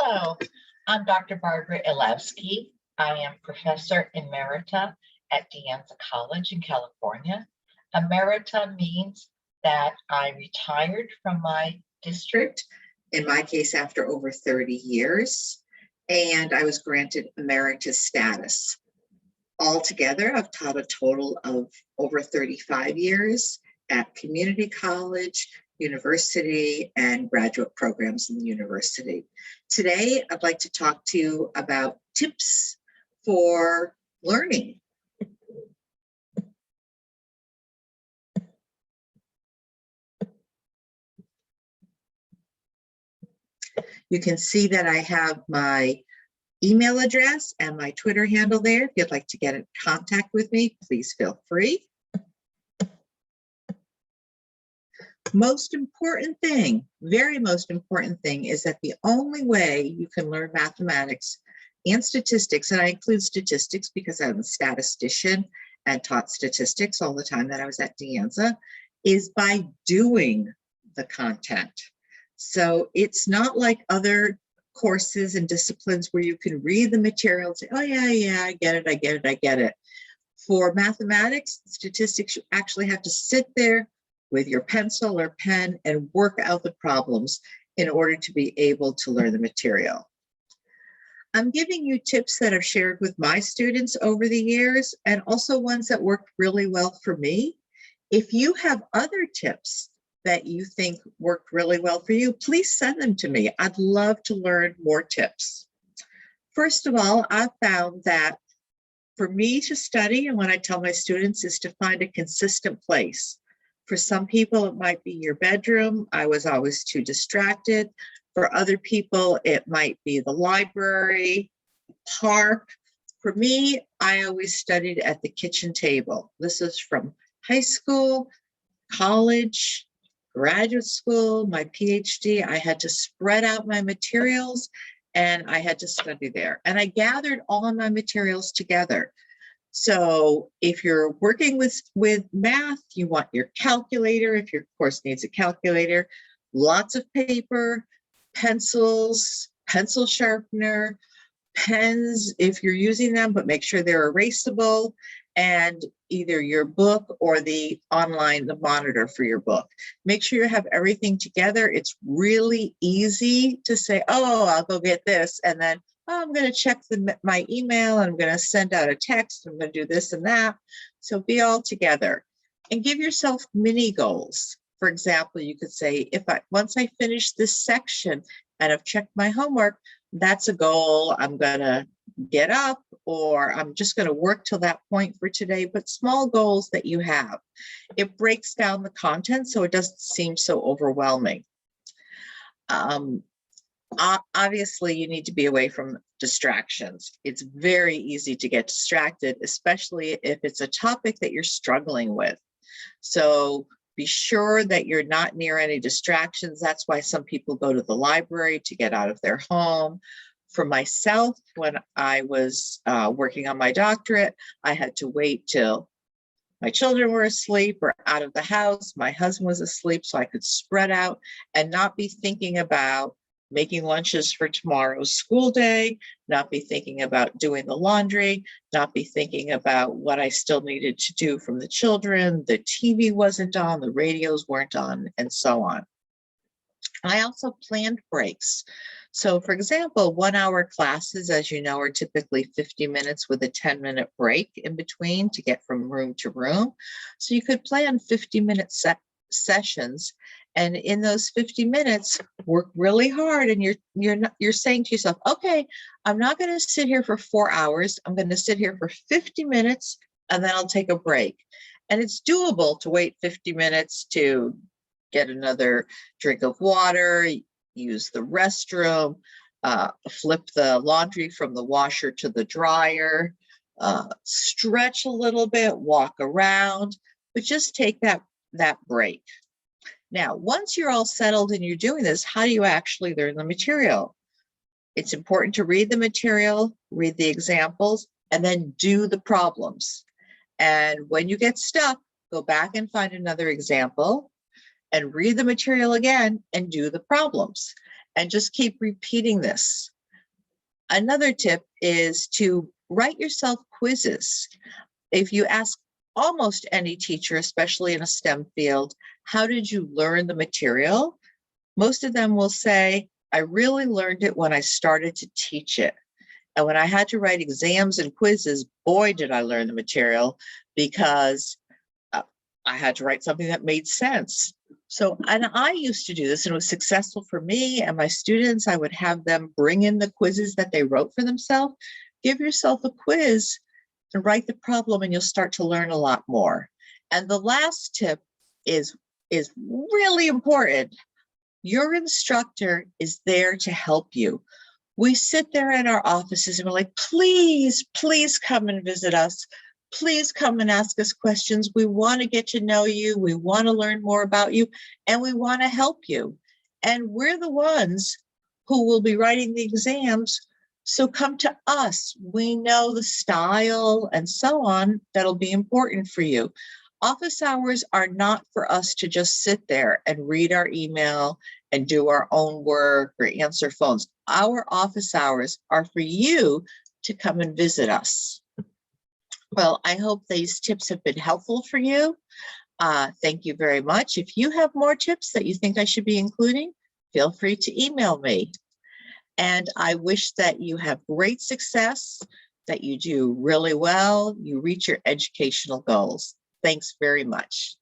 Hello, I'm Dr. Barbara Illowsky. I am Professor Emerita at De Anza College in California. Emerita means that I retired from my district, in my case after over 30 years, and I was granted emeritus status. Altogether, I've taught a total of over 35 years at community college, university, and graduate programs in the university. Today, I'd like to talk to you about tips for learning. You can see that I have my email address and my Twitter handle there. If you'd like to get in contact with me, please feel free. Most important thing, very most important thing, is that the only way you can learn mathematics and statistics, and I include statistics because I'm a statistician and taught statistics all the time that I was at De Anza, is by doing the content. So it's not like other courses and disciplines where you can read the material and say, oh yeah, I get it. For mathematics, statistics, you actually have to sit there with your pencil or pen and work out the problems in order to be able to learn the material. I'm giving you tips that I've shared with my students over the years and also ones that worked really well for me. If you have other tips that you think worked really well for you, please send them to me. I'd love to learn more tips. First of all, I've found that for me to study, and what I tell my students is to find a consistent place. For some people, it might be your bedroom. I was always too distracted. For other people, it might be the library, park. For me, I always studied at the kitchen table. This is from high school, college, graduate school, my PhD. I had to spread out my materials and I had to study there. And I gathered all of my materials together. So if you're working with math, you want your calculator, if your course needs a calculator, lots of paper, pencils, pencil sharpener, pens if you're using them, but make sure they're erasable, and either your book or the monitor for your book. Make sure you have everything together. It's really easy to say, oh, I'll go get this, and then I'm going to check my email, I'm going to send out a text, I'm going to do this and that. So be all together and give yourself mini goals. For example, you could say, once I finish this section and I've checked my homework, that's a goal. I'm going to get up, or I'm just going to work till that point for today, but small goals that you have. It breaks down the content so it doesn't seem so overwhelming. Obviously, you need to be away from distractions. It's very easy to get distracted, especially if it's a topic that you're struggling with. So be sure that you're not near any distractions. That's why some people go to the library to get out of their home. For myself, when I was working on my doctorate, I had to wait till my children were asleep or out of the house. My husband was asleep, so I could spread out and not be thinking about making lunches for tomorrow's school day, not be thinking about doing the laundry, not be thinking about what I still needed to do from the children, the TV wasn't on, the radios weren't on, and so on. I also planned breaks. So for example, 1 hour classes, as you know, are typically 50 minutes with a 10-minute break in between to get from room to room. So you could plan 50-minute sessions, and in those 50 minutes, work really hard, and you're saying to yourself, okay, I'm not going to sit here for 4 hours. I'm going to sit here for 50 minutes, and then I'll take a break. And it's doable to wait 50 minutes to get another drink of water, use the restroom, flip the laundry from the washer to the dryer, stretch a little bit, walk around, but just take that break. Now, once you're all settled and you're doing this, how do you actually learn the material? It's important to read the material, read the examples, and then do the problems. And when you get stuck, go back and find another example and read the material again and do the problems. and just keep repeating this. Another tip is to write yourself quizzes. If you ask almost any teacher, especially in a STEM field, how did you learn the material? Most of them will say, I really learned it when I started to teach it. And when I had to write exams and quizzes, boy, did I learn the material, because I had to write something that made sense. So, and I used to do this, and it was successful for me and my students. I would have them bring in the quizzes that they wrote for themselves. Give yourself a quiz and write the problem, and you'll start to learn a lot more. And the last tip is really important. Your instructor is there to help you. We sit there in our offices and we're like, please, please come and visit us. Please come and ask us questions. We want to get to know you. We want to learn more about you, and we want to help you. And we're the ones who will be writing the exams. So come to us. We know the style and so on that'll be important for you. Office hours are not for us to just sit there and read our email and do our own work or answer phones. Our office hours are for you to come and visit us. Well, I hope these tips have been helpful for you. Thank you very much. If you have more tips that you think I should be including, feel free to email me. And I wish that you have great success, that you do really well, you reach your educational goals. Thanks very much.